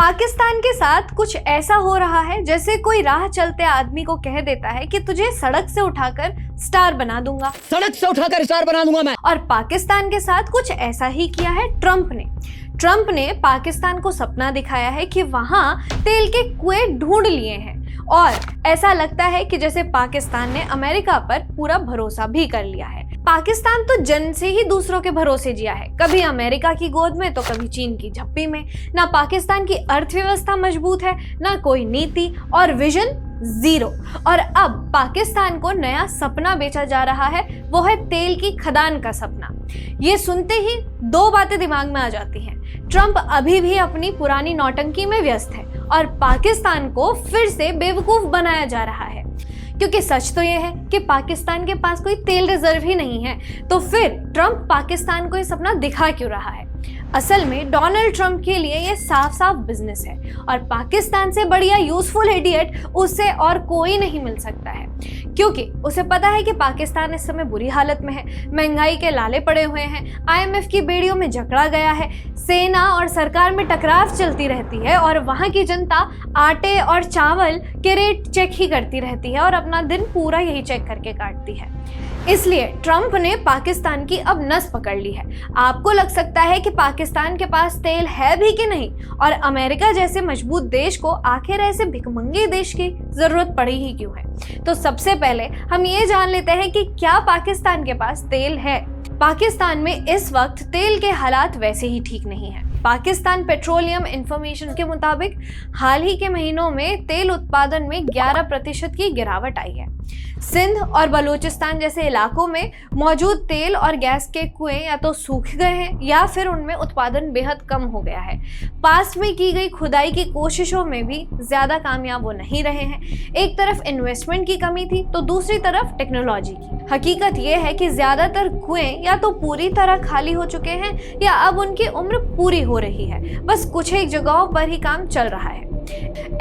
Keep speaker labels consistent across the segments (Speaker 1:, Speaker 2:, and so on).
Speaker 1: पाकिस्तान के साथ कुछ ऐसा हो रहा है जैसे कोई राह चलते आदमी को कह देता है कि तुझे सड़क से उठाकर स्टार बना दूंगा।
Speaker 2: सड़क से उठाकर स्टार बना दूंगा मैं।
Speaker 1: और पाकिस्तान के साथ कुछ ऐसा ही किया है ट्रंप ने पाकिस्तान को सपना दिखाया है कि वहां तेल के कुएं ढूंढ लिए हैं और ऐसा लगता है कि जैसे पाकिस्तान ने अमेरिका पर पूरा भरोसा भी कर लिया है। पाकिस्तान तो जन्म से ही दूसरों के भरोसे जिया है, कभी अमेरिका की गोद में तो कभी चीन की झप्पी में। ना पाकिस्तान की अर्थव्यवस्था मजबूत है, ना कोई नीति और विजन, जीरो। और अब पाकिस्तान को नया सपना बेचा जा रहा है, वो है तेल की खदान का सपना। ये सुनते ही दो बातें दिमाग में आ जाती हैं। ट्रंप अभी भी अपनी पुरानी नौटंकी में व्यस्त है और पाकिस्तान को फिर से बेवकूफ बनाया जा रहा है, क्योंकि सच तो ये है कि पाकिस्तान के पास कोई तेल रिजर्व ही नहीं है। तो फिर ट्रंप पाकिस्तान को ये सपना दिखा क्यों रहा है? असल में डोनाल्ड ट्रंप के लिए ये साफ साफ बिजनेस है और पाकिस्तान से बढ़िया यूजफुल इडियट उससे और कोई नहीं मिल सकता है, क्योंकि उसे पता है कि पाकिस्तान इस समय बुरी हालत में है, महंगाई के लाले पड़े हुए हैं, IMF की बेड़ियों में जकड़ा गया है, सेना और सरकार में टकराव चलती रहती है और वहां की जनता आटे और चावल के रेट चेक ही करती रहती है और अपना दिन पूरा यही चेक करके काटती है। इसलिए ट्रंप ने पाकिस्तान की अब नस पकड़ ली है। आपको लग सकता है कि पाकिस्तान के पास तेल है भी कि नहीं, और अमेरिका जैसे मजबूत देश को आखिर ऐसे भिखमंगे देश की जरूरत पड़ी ही क्यों है? तो सबसे पहले हम ये जान लेते हैं कि क्या पाकिस्तान के पास तेल है। पाकिस्तान में इस वक्त तेल के हालात वैसे ही ठीक नहीं है। पाकिस्तान पेट्रोलियम इंफॉर्मेशन के मुताबिक हाल ही के महीनों में तेल उत्पादन में 11% की गिरावट आई है। सिंध और बलूचिस्तान जैसे इलाकों में मौजूद तेल और गैस के कुएं या तो सूख गए हैं या फिर उनमें उत्पादन बेहद कम हो गया है। पास में की गई खुदाई की कोशिशों में भी ज्यादा कामयाब वो नहीं रहे हैं। एक तरफ इन्वेस्टमेंट की कमी थी तो दूसरी तरफ टेक्नोलॉजी की। हकीकत यह है कि ज्यादातर कुएं या तो पूरी तरह खाली हो चुके हैं या अब उनकी उम्र पूरी हो रही है, बस कुछ एक जगहों पर ही काम चल रहा है।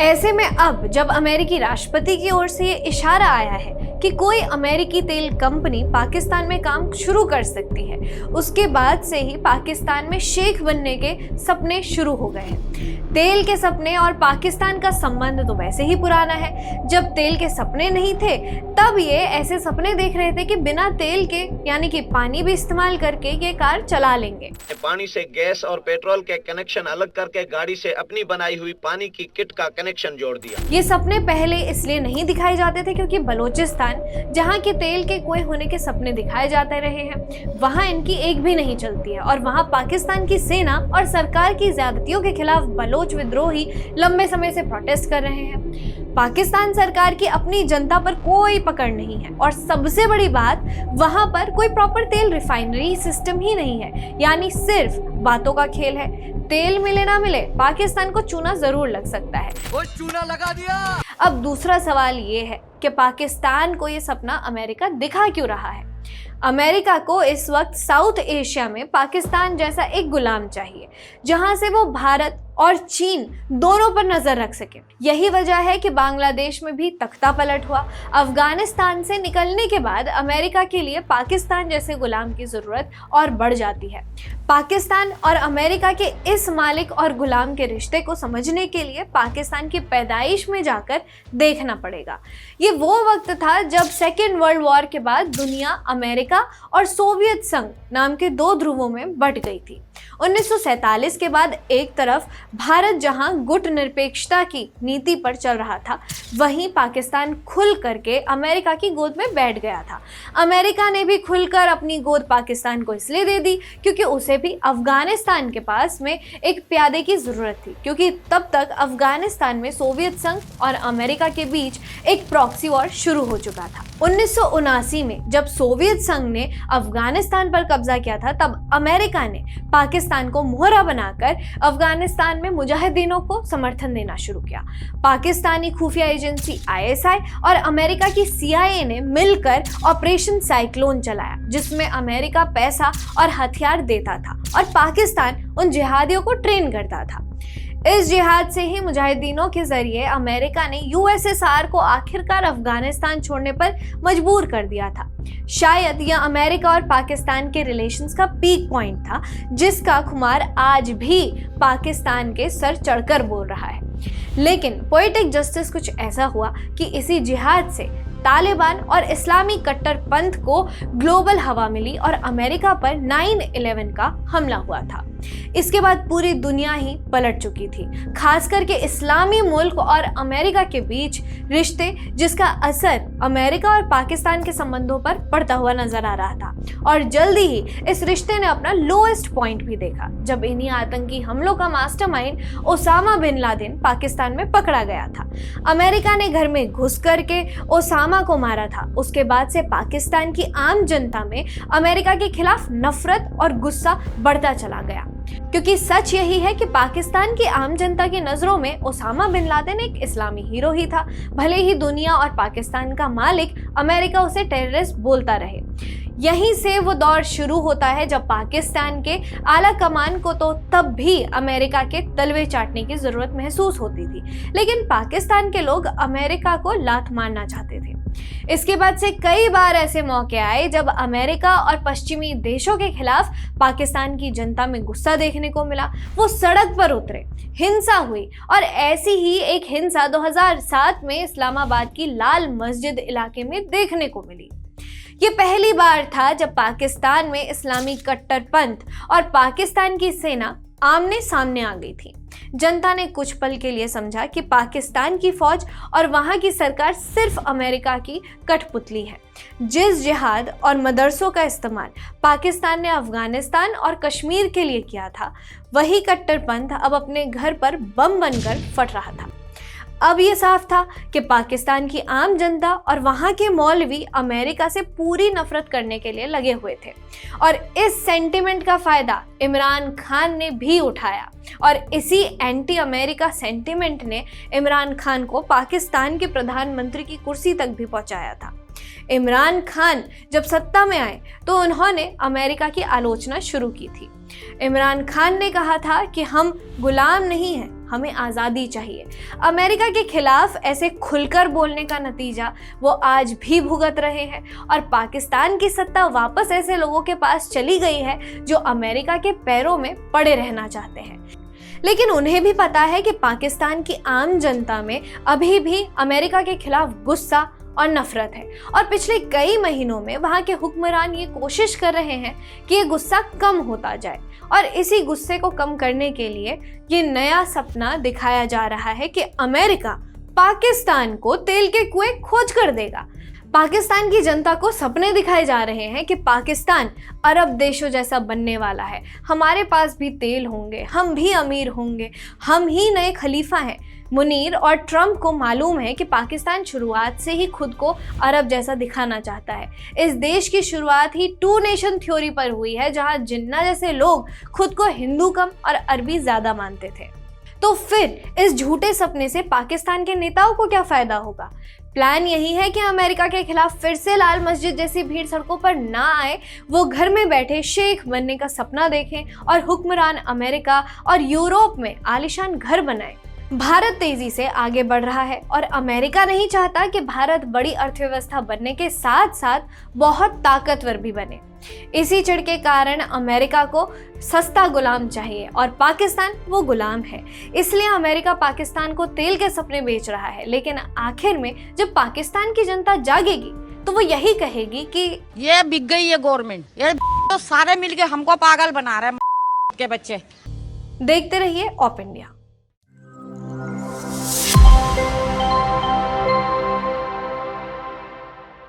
Speaker 1: ऐसे में अब जब अमेरिकी राष्ट्रपति की ओर से ये इशारा आया है कि कोई अमेरिकी तेल कंपनी पाकिस्तान में काम शुरू कर सकती है, उसके बाद से ही पाकिस्तान में शेख बनने के सपने शुरू हो गए हैं। तेल के सपने और पाकिस्तान का संबंध तो वैसे ही पुराना है। जब तेल के सपने नहीं थे तब ये ऐसे सपने देख रहे थे कि बिना तेल के यानी कि पानी भी इस्तेमाल करके ये कार चला लेंगे।
Speaker 3: पानी से गैस और पेट्रोल के कनेक्शन अलग करके गाड़ी से अपनी बनाई हुई पानी की किट का कनेक्शन जोड़ दिया।
Speaker 1: ये सपने पहले इसलिए नहीं दिखाए जाते थे क्योंकि बलूचिस्तान जहां के तेल के कुएं होने के सपने दिखाए जाते रहे हैं, वहां इनकी एक भी नहीं चलती है और वहां पाकिस्तान की सेना और सरकार की ज्यादतियों के खिलाफ बलोच विद्रोही लंबे समय से प्रोटेस्ट कर रहे हैं। पाकिस्तान सरकार की अपनी जनता पर कोई पकड़ नहीं है और सबसे बड़ी बात, वहां पर कोई प्रॉपर तेल रिफाइनरी सिस्टम ही नहीं है, यानी सिर्फ बातों का खेल है। तेल मिले ना मिले पाकिस्तान को चूना जरूर लग सकता है।
Speaker 2: वो चूना लगा दिया।
Speaker 1: अब दूसरा सवाल ये है कि पाकिस्तान को ये सपना अमेरिका दिखा क्यों रहा है? अमेरिका को इस वक्त साउथ एशिया में पाकिस्तान जैसा एक गुलाम चाहिए जहां से वो भारत और चीन दोनों पर नजर रख सके। यही वजह है कि बांग्लादेश में भी तख्ता पलट हुआ। अफगानिस्तान से निकलने के बाद अमेरिका के लिए पाकिस्तान जैसे गुलाम की जरूरत और बढ़ जाती है। पाकिस्तान और अमेरिका के इस मालिक और गुलाम के रिश्ते को समझने के लिए पाकिस्तान की पैदाइश में जाकर देखना पड़ेगा। ये वो वक्त था जब सेकेंड वर्ल्ड वॉर के बाद दुनिया अमेरिका और सोवियत संघ नाम के दो ध्रुवों में बंट गई थी। 1947 के बाद एक तरफ भारत जहां गुट निरपेक्षता की नीति पर चल रहा था, वहीं पाकिस्तान खुल करके अमेरिका की गोद में बैठ गया था। अमेरिका ने भी खुलकर अपनी गोद पाकिस्तान को इसलिए दे दी क्योंकि उसे भी अफगानिस्तान के पास में एक प्यादे की जरूरत थी, क्योंकि तब तक अफगानिस्तान में सोवियत संघ और अमेरिका के बीच एक प्रॉक्सी वॉर शुरू हो चुका था। 1979 में जब सोवियत संघ ने अफगानिस्तान पर कब्जा किया था, तब अमेरिका ने पाकिस्तान को मोहरा बनाकर अफगानिस्तान में मुजाहिदीनों को समर्थन देना शुरू किया। पाकिस्तानी खुफिया एजेंसी ISI और अमेरिका की CIA ने मिलकर ऑपरेशन साइक्लोन चलाया, जिसमें अमेरिका पैसा और हथियार देता था और पाकिस्तान उन जिहादियों को ट्रेन करता था। इस जिहाद से ही मुजाहिदीनों के जरिए अमेरिका ने यूएसएसआर को आखिरकार अफगानिस्तान छोड़ने पर मजबूर कर दिया था। शायद यह अमेरिका और पाकिस्तान के रिलेशंस का पीक पॉइंट था, जिसका खुमार आज भी पाकिस्तान के सर चढ़कर बोल रहा है। लेकिन पोएटिक जस्टिस कुछ ऐसा हुआ कि इसी जिहाद से तालिबान और इस्लामी कट्टरपंथ को ग्लोबल हवा मिली और अमेरिका पर 9/11 का हमला हुआ था। इसके बाद पूरी दुनिया ही पलट चुकी थी, खास करके इस्लामी मुल्क और अमेरिका के बीच रिश्ते, जिसका असर अमेरिका और पाकिस्तान के संबंधों पर पड़ता हुआ नजर आ रहा था। और जल्दी ही इस रिश्ते ने अपना लोएस्ट पॉइंट भी देखा, जब इन्हीं आतंकी हमलों का mastermind Osama bin Laden Pakistan में पकड़ा गया था। अमेरिका ने घर में घुस करके ओसामा को मारा था। उसके बाद से पाकिस्तान की आम जनता में अमेरिका के खिलाफ नफरत और गुस्सा बढ़ता चला गया, क्योंकि सच यही है कि पाकिस्तान की आम जनता की नजरों में ओसामा बिन लादेन एक इस्लामी हीरो ही था। भले ही दुनिया और पाकिस्तान का मालिक अमेरिका उसे टेररिस्ट बोलता रहे। यहीं से वो दौर शुरू होता है जब पाकिस्तान के आला कमान को तो तब भी अमेरिका के तलवे चाटने की जरूरत महसूस होती थी, लेकिन पाकिस्तान के लोग अमेरिका को लात मारना चाहते थे। इसके बाद से कई बार ऐसे मौके आए जब अमेरिका और पश्चिमी देशों के खिलाफ पाकिस्तान की जनता में गुस्सा देखने को मिला। वो सड़क पर उतरे, हिंसा हुई, और ऐसी ही एक हिंसा 2007 में इस्लामाबाद की लाल मस्जिद इलाके में देखने को मिली। ये पहली बार था जब पाकिस्तान में इस्लामी कट्टरपंथ और पाकिस्तान की सेना आमने सामने आ गई थी। जनता ने कुछ पल के लिए समझा कि पाकिस्तान की फौज और वहां की सरकार सिर्फ अमेरिका की कठपुतली है। जिस जिहाद और मदरसों का इस्तेमाल पाकिस्तान ने अफगानिस्तान और कश्मीर के लिए किया था, वही कट्टरपंथ अब अपने घर पर बम बनकर फट रहा था। अब ये साफ था कि पाकिस्तान की आम जनता और वहाँ के मौलवी अमेरिका से पूरी नफरत करने के लिए लगे हुए थे, और इस सेंटिमेंट का फायदा इमरान खान ने भी उठाया। और इसी एंटी अमेरिका सेंटिमेंट ने इमरान खान को पाकिस्तान के प्रधानमंत्री की कुर्सी तक भी पहुंचाया था। इमरान खान जब सत्ता में आए तो उन्होंने अमेरिका की आलोचना शुरू की थी। इमरान खान ने कहा था कि हम गुलाम नहीं हैं, हमें आज़ादी चाहिए। अमेरिका के खिलाफ ऐसे खुलकर बोलने का नतीजा वो आज भी भुगत रहे हैं, और पाकिस्तान की सत्ता वापस ऐसे लोगों के पास चली गई है जो अमेरिका के पैरों में पड़े रहना चाहते हैं। लेकिन उन्हें भी पता है कि पाकिस्तान की आम जनता में अभी भी अमेरिका के खिलाफ गुस्सा और नफरत है, और पिछले कई महीनों में वहाँ के हुक्मरान ये कोशिश कर रहे हैं कि ये गुस्सा कम होता जाए। और इसी गुस्से को कम करने के लिए ये नया सपना दिखाया जा रहा है कि अमेरिका पाकिस्तान को तेल के कुएं खोज कर देगा। पाकिस्तान की जनता को सपने दिखाए जा रहे हैं कि पाकिस्तान अरब देशों जैसा बनने वाला है, हमारे पास भी तेल होंगे, हम भी अमीर होंगे, हम ही नए खलीफा हैं। मुनीर और ट्रंप को मालूम है कि पाकिस्तान शुरुआत से ही खुद को अरब जैसा दिखाना चाहता है। इस देश की शुरुआत ही 2 नेशन थ्योरी पर हुई है, जहां जिन्ना जैसे लोग खुद को हिंदू कम और अरबी ज्यादा मानते थे। तो फिर इस झूठे सपने से पाकिस्तान के नेताओं को क्या फायदा होगा? प्लान यही है कि अमेरिका के खिलाफ फिर से लाल मस्जिद जैसी भीड़ सड़कों पर ना आए, वो घर में बैठे शेख बनने का सपना देखें और हुक्मरान अमेरिका और यूरोप में आलीशान घर बनाएं। भारत तेजी से आगे बढ़ रहा है और अमेरिका नहीं चाहता कि भारत बड़ी अर्थव्यवस्था बनने के साथ साथ बहुत ताकतवर भी बने। इसी चिढ़ के कारण अमेरिका को सस्ता गुलाम चाहिए और पाकिस्तान वो गुलाम है। इसलिए अमेरिका पाकिस्तान को तेल के सपने बेच रहा है। लेकिन आखिर में जब पाकिस्तान की जनता जागेगी तो वो यही कहेगी कि
Speaker 4: ये बिक गई है गवर्नमेंट, ये तो सारे मिलके हमको पागल बना रहे हैं के बच्चे।
Speaker 1: देखते रहिए ऑप इंडिया।